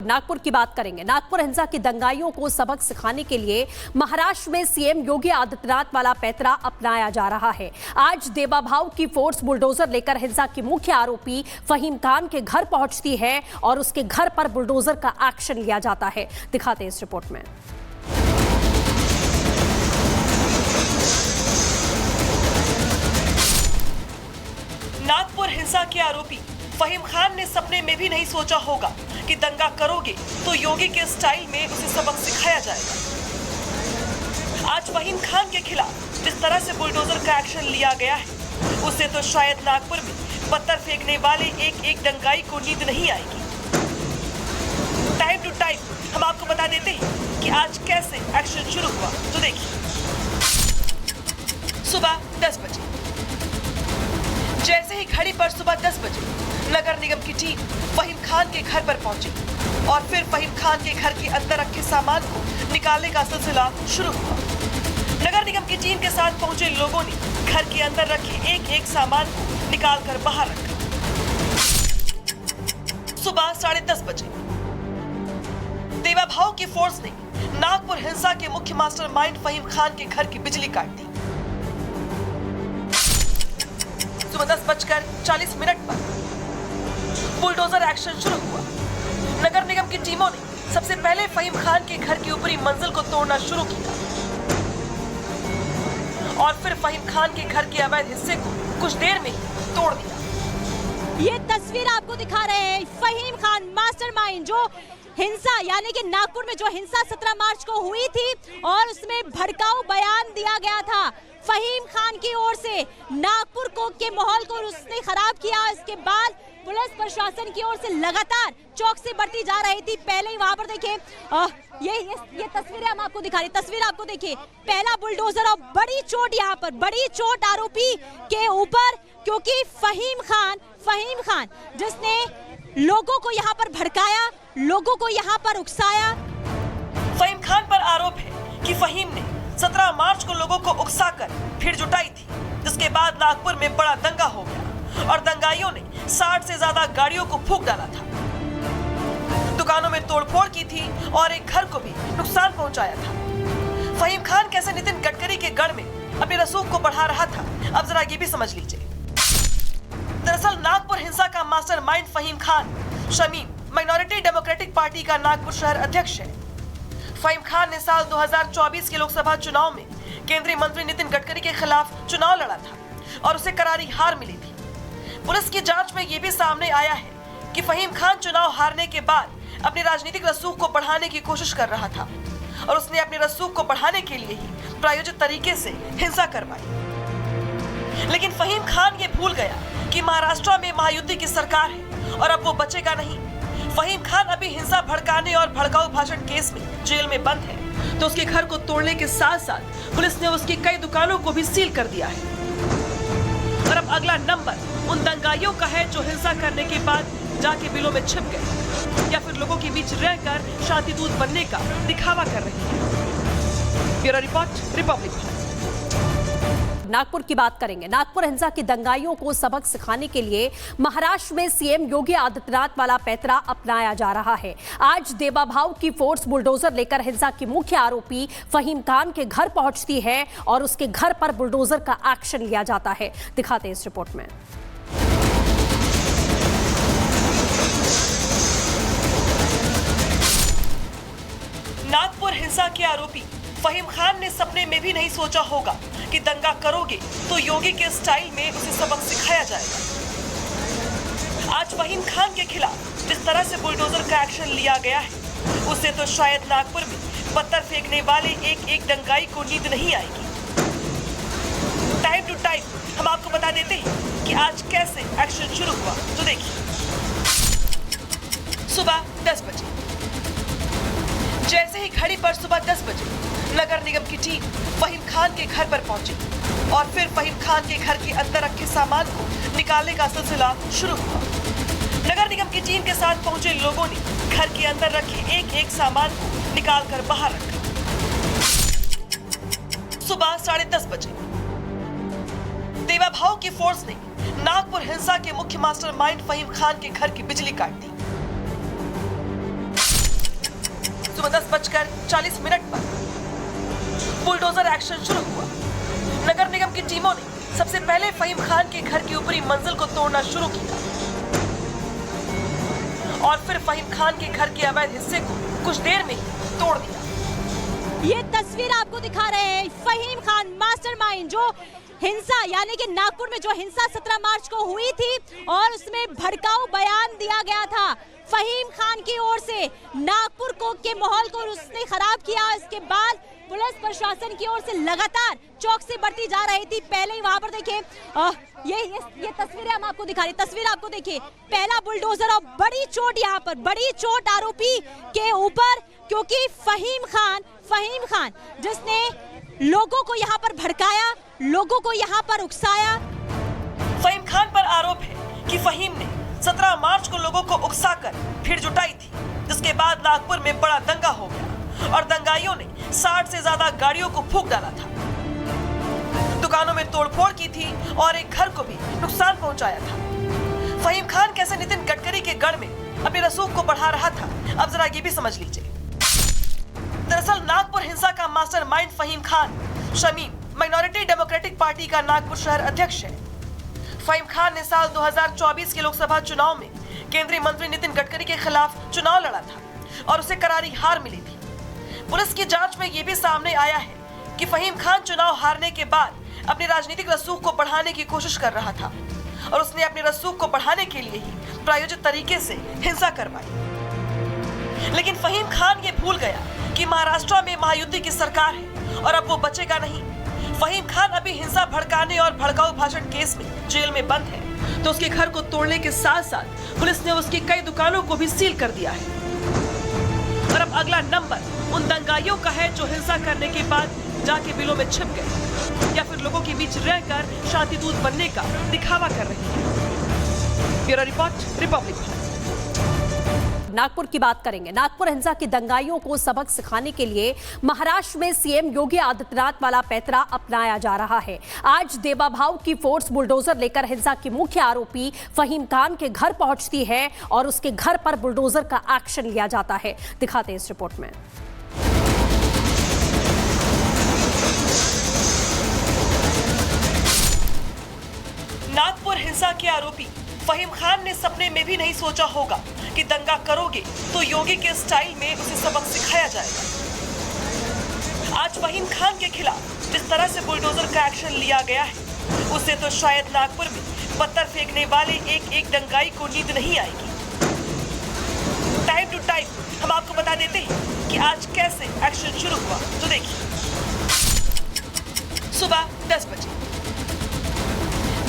नागपुर की बात करेंगे। नागपुर हिंसा के दंगाइयों को सबक सिखाने के लिए महाराष्ट्र में सीएम योगी आदित्यनाथ वाला पैंतरा अपनाया जा रहा है। आज देवाभाव की फोर्स बुलडोजर लेकर हिंसा की मुख्य आरोपी फहीम खान के घर पहुंचती है और उसके घर पर बुलडोजर का एक्शन लिया जाता है। दिखाते हैं इस रिपोर्ट में। नागपुर हिंसा के आरोपी फहीम खान ने सपने में भी नहीं सोचा होगा कि दंगा करोगे तो योगी के स्टाइल में उसे सबक सिखाया जाएगा। आज फहीम खान के खिलाफ जिस तरह से बुलडोजर का एक्शन लिया गया है, उससे तो शायद नागपुर में पत्थर फेंकने वाले एक एक दंगाई को नींद नहीं आएगी। टाइम टू टाइम हम आपको बता देते हैं कि आज कैसे एक्शन शुरू हुआ। तो देखिए, सुबह 10 बजे जैसे ही घड़ी पर सुबह 10 बजे नगर निगम की टीम फहीम खान के घर पर पहुंची और फिर फहीम खान के घर के अंदर रखे सामान को निकालने का सिलसिला शुरू हुआ। नगर निगम की टीम के साथ पहुंचे लोगों ने घर के अंदर रखे एक एक सामान को निकालकर बाहर रखा। सुबह 10:30 बजे देवाभाव की फोर्स ने नागपुर हिंसा के मुख्य मास्टरमाइंड फहीम खान के घर की बिजली काट दी। सुबह 10:40 पर बुलडोजर एक्शन शुरू हुआ। नगर निगम की टीमों ने सबसे पहले फहीम खान के घर की ऊपरी मंजिल को तोड़ना शुरू किया और फिर फहीम खान के घर के अवैध हिस्से को कुछ देर में ही तोड़ दिया। ये तस्वीर आपको दिखा रहे हैं फहीम खान मास्टरमाइंड, जो हिंसा यानी कि नागपुर में जो हिंसा 17 मार्च को हुई थी और उसमें भड़काऊ बयान दिया गया था फहीम खान की ओर से, नागपुर के माहौल को उसने खराब किया। इसके बाद पुलिस प्रशासन की ओर से लगातार चौकसी बढ़ती जा रही थी। पहले ही वहां पर देखिए, ये तस्वीरें हम आपको दिखा रहे, तस्वीर आपको देखिए, पहला बुलडोजर और बड़ी चोट, यहाँ पर बड़ी चोट आरोपी के ऊपर, क्योंकि फहीम खान जिसने लोगों को यहाँ पर भड़काया, लोगों को यहाँ पर उकसाया। फहीम खान पर आरोप है कि फहीम ने 17 मार्च को लोगों को उकसाकर भीड़ जुटाई थी, जिसके बाद नागपुर में बड़ा दंगा हो गया और दंगाइयों ने 60 से ज्यादा गाड़ियों को फूंक डाला था, दुकानों में तोड़फोड़ की थी और एक घर को भी नुकसान पहुंचाया था। फहीम खान कैसे नितिन गडकरी के गढ़ में अपने रसूख को बढ़ा रहा था, अब जरा ये भी समझ लीजिए। दरअसल नागपुर हिंसा का mastermind Faheem Khan Shamim minority democratic party का नागपुर शहर अध्यक्ष है। फहीम खान ने साल 2024 के लोकसभा चुनाव में केंद्रीय मंत्री नितिन गडकरी के खिलाफ चुनाव लड़ा था और उसे करारी हार मिली थी। पुलिस की जांच में ये भी सामने आया है कि फहीम खान चुनाव हारने के बाद अपनी राजनीतिक रसूख को बढ़ाने की कोशिश कर रहा था और उसने अपनी रसूख को बढ़ाने के लिए ही प्रायोजित तरीके से हिंसा करवाई। लेकिन फहीम खान ये भूल गया कि महाराष्ट्र में महायुति की सरकार है और अब वो बचेगा नहीं। फहीम खान अभी हिंसा भड़काने और भड़काऊ भाषण केस में जेल में बंद है, तो उसके घर को तोड़ने के साथ साथ पुलिस ने उसकी कई दुकानों को भी सील कर दिया है। और अब अगला नंबर उन दंगाइयों का है जो हिंसा करने के बाद जाके बिलों में छिप गए या फिर लोगों के बीच रहकर शांति दूत बनने का दिखावा कर रहे हैं। Bureau report, Republic. नागपुर की बात करेंगे। नागपुर हिंसा के दंगाइयों को सबक सिखाने के लिए महाराष्ट्र में सीएम योगी आदित्यनाथ वाला पैंतरा अपनाया जा रहा है। आज देवाभाव की फोर्स बुलडोजर लेकर हिंसा की मुख्य आरोपी फहीम खान के घर पहुंचती है और उसके घर पर बुलडोजर का एक्शन लिया जाता है। दिखाते हैं इस रिपोर्ट में। नागपुर हिंसा के आरोपी फहीम खान ने सपने में भी नहीं सोचा होगा कि दंगा करोगे तो योगी के स्टाइल में उसे सबक सिखाया जाएगा। आज फहीम खान के खिलाफ जिस तरह से बुलडोजर का एक्शन लिया गया है, उससे तो शायद नागपुर में पत्थर फेंकने वाले एक एक दंगाई को नींद नहीं आएगी। टाइम टू टाइम हम आपको बता देते हैं कि आज कैसे एक्शन शुरू हुआ। तो देखिए, सुबह 10 बजे जैसे ही घड़ी पर सुबह 10 बजे नगर निगम की टीम फहीम खान के घर पर पहुंची और फिर फहीम खान के घर के अंदर रखे सामान को निकालने का सिलसिला शुरू हुआ। नगर निगम की टीम के साथ पहुंचे लोगों ने घर के अंदर रखे एक एक सामान को निकालकर बाहर रखा। सुबह 10:30 बजे देवाभाव की फोर्स ने नागपुर हिंसा के मुख्य मास्टरमाइंड फहीम खान के घर की बिजली काट दी। सुबह 10:40 पर बुलडोजर एक्शन शुरू हुआ। नगर निगम की टीमों ने सबसे पहले फहीम खान के घर की ऊपरी मंजिल को तोड़ना शुरू किया और फिर फहीम खान के घर के अवैध हिस्से को कुछ देर में ही तोड़ दिया। ये तस्वीर आपको दिखा रहे हैं फहीम खान मास्टरमाइंड, जो हिंसा यानी कि नागपुर में जो हिंसा 17 मार्च को हुई थी और उसमें भड़काऊ बयान दिया गया था फहीम खान की ओर से। नागपुर को के माहौल को उसने खराब किया। इसके बाद पुलिस प्रशासन की ओर से लगातार चौकसी बढ़ती जा रही थी। पहले ही वहां पर देखिए ये तस्वीरें हम आपको दिखा रहे, तस्वीर आपको देखिए, पहला बुलडोजर और बड़ी चोट यहाँ पर, बड़ी चोट आरोपी के ऊपर, क्योंकि फहीम खान जिसने लोगों को यहाँ पर भड़काया, लोगों को यहाँ पर उकसाया। फहीम खान पर आरोप है कि फहीम ने 17 मार्च को लोगों को उकसाकर भीड़ जुटाई थी, जिसके बाद नागपुर में बड़ा दंगा हो गया और दंगाइयों ने 60 से ज्यादा गाड़ियों को फूंक डाला था, दुकानों में तोड़फोड़ की थी और एक घर को भी नुकसान पहुंचाया था। फहीम खान कैसे नितिन गडकरी के गढ़ में अपने रसूख को बढ़ा रहा था, अब जरा ये भी समझ लीजिए। दरअसल नागपुर हिंसा का mastermind Faheem Khan Shamim minority democratic party का नागपुर शहर अध्यक्ष है। फहीम खान ने साल 2024 के लोकसभा चुनाव में केंद्रीय मंत्री नितिन गडकरी के खिलाफ चुनाव लड़ा था और उसे करारी हार मिली थी। पुलिस की जांच में ये भी सामने आया है कि फहीम खान चुनाव हारने के बाद अपने राजनीतिक रसूख को बढ़ाने की कोशिश कर रहा था और उसने अपने रसूख को बढ़ाने के लिए ही प्रायोजित तरीके से हिंसा करवाई। लेकिन फहीम खान ये भूल गया कि महाराष्ट्र में महायुति की सरकार है और अब वो बचेगा नहीं। फहीम खान अभी हिंसा भड़काने और भड़काऊ भाषण केस में जेल में बंद है, तो उसके घर को तोड़ने के साथ साथ पुलिस ने उसकी कई दुकानों को भी सील कर दिया है। और अब अगला नंबर उन दंगाइयों का है जो हिंसा करने के बाद जाके बिलों में छिप गए या फिर लोगों के बीच रहकर शांति दूत बनने का दिखावा कर रही है। Bureau report, Republic. नागपुर की बात करेंगे। नागपुर हिंसा की दंगाइयों को सबक सिखाने के लिए महाराष्ट्र में सीएम योगी आदित्यनाथ वाला पैतरा अपनाया जा रहा है। आज देवाभाव की फोर्स बुलडोजर लेकर हिंसा की मुख्य आरोपी फहीम खान के घर पहुंचती है और उसके घर पर बुलडोजर का एक्शन लिया जाता है। दिखाते हैं इस रिपोर्ट में। नागपुर हिंसा के आरोपी फहीम खान ने सपने में भी नहीं सोचा होगा कि दंगा करोगे तो योगी के स्टाइल में उसे सबक सिखाया जाएगा। आज फहीम खान के खिलाफ जिस तरह से बुलडोजर का एक्शन लिया गया है, उससे तो शायद नागपुर में पत्थर फेंकने वाले एक एक दंगाई को नींद नहीं आएगी। टाइम टू टाइम हम आपको बता देते हैं कि आज कैसे एक्शन शुरू हुआ, तो देखिए। सुबह 10 बजे,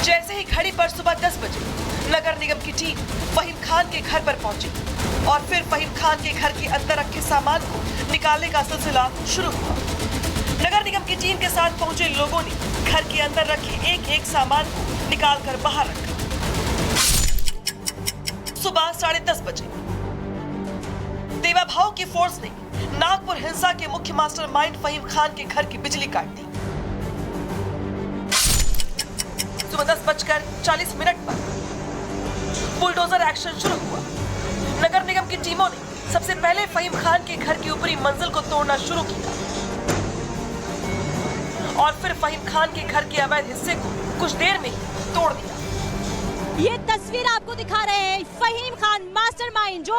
जैसे ही घड़ी पर सुबह 10 बजे नगर निगम की टीम फहीम खान के घर पर पहुंची और फिर फहीम खान के घर के अंदर रखे सामान को निकालने का सिलसिला शुरू हुआ। नगर निगम की टीम के साथ पहुंचे लोगों ने घर के अंदर रखे एक एक सामान को निकालकर बाहर रखा। सुबह 10:30 बजे देवाभाव की फोर्स ने नागपुर हिंसा के मुख्य मास्टरमाइंड फहीम खान के घर की बिजली काट दी। सुबह 10:40 पर बुलडोजर एक्शन शुरू हुआ। नगर निगम की टीमों ने सबसे पहले फहीम खान के घर की ऊपरी मंजिल को तोड़ना शुरू किया और फिर फहीम खान के घर के अवैध हिस्से को कुछ देर में ही तोड़ दिया। ये तस्वीर आपको दिखा रहे हैं फहीम खान मास्टरमाइंड, जो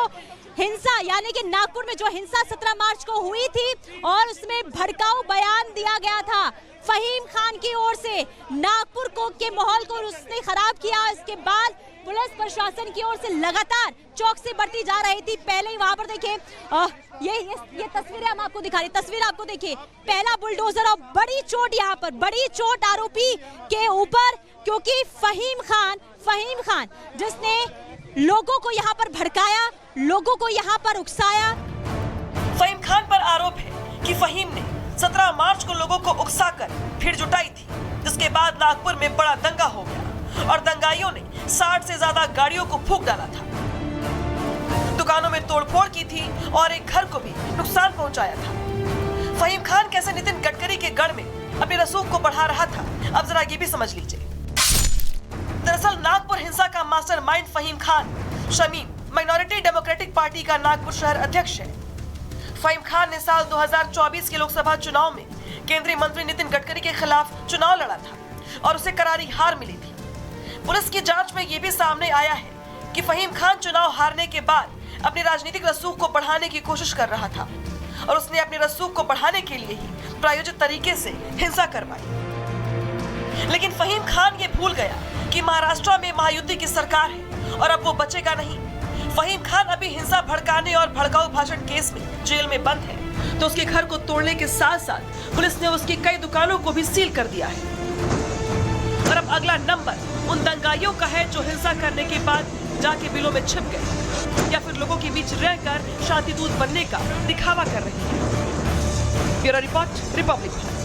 हिंसा यानी कि नागपुर में जो हिंसा 17 मार्च को हुई थी और उसमें भड़काऊ बयान दिया गया था फहीम खान की ओर से। नागपुर को के माहौल को उसने खराब किया। इसके बाद पुलिस प्रशासन की ओर से लगातार चौकसी बढ़ती जा रही थी। पहले ही वहां पर देखिए ये तस्वीरें हम आपको दिखा रहे, तस्वीर आपको देखिए, पहला बुलडोजर और बड़ी चोट यहाँ पर, बड़ी चोट आरोपी के ऊपर, क्योंकि फहीम खान जिसने लोगों को यहाँ पर भड़काया, लोगों को यहाँ पर उकसाया। फहीम खान पर आरोप है कि फहीम ने 17 मार्च को लोगों को उकसाकर भीड़ जुटाई थी, जिसके बाद नागपुर में बड़ा दंगा हो गया और दंगाइयों ने 60 से ज्यादा गाड़ियों को फूंक डाला था, दुकानों में तोड़फोड़ की थी और एक घर को भी नुकसान पहुंचाया था। फहीम खान कैसे नितिन गडकरी के गढ़ में अपने रसूख को बढ़ा रहा था, अब जरा ये भी समझ लीजिए। दरअसल नागपुर हिंसा का mastermind Faheem Khan Shamim minority democratic party का नागपुर शहर अध्यक्ष है। फहीम खान ने साल 2024 के लोकसभा चुनाव में केंद्रीय मंत्री नितिन गडकरी के खिलाफ चुनाव लड़ा था और उसे करारी हार मिली थी। पुलिस की जांच में ये भी सामने आया है कि फहीम खान चुनाव हारने के बाद अपनी राजनीतिक रसूख को बढ़ाने की कोशिश कर रहा था और उसने अपनी रसूख को बढ़ाने के लिए ही प्रायोजित तरीके से हिंसा करवाई। लेकिन फहीम खान ये भूल गया कि महाराष्ट्र में महायुति की सरकार है और अब वो बचेगा नहीं। फहीम खान अभी हिंसा भड़काने और भड़काऊ भाषण केस में जेल में बंद है, तो उसके घर को तोड़ने के साथ साथ पुलिस ने उसकी कई दुकानों को भी सील कर दिया है। और अब अगला नंबर उन दंगाइयों का है जो हिंसा करने के बाद जाके बिलों में छिप गए या फिर लोगों के बीच रहकर शांतिदूत बनने का दिखावा कर रहे हैं। Bureau report, Republic.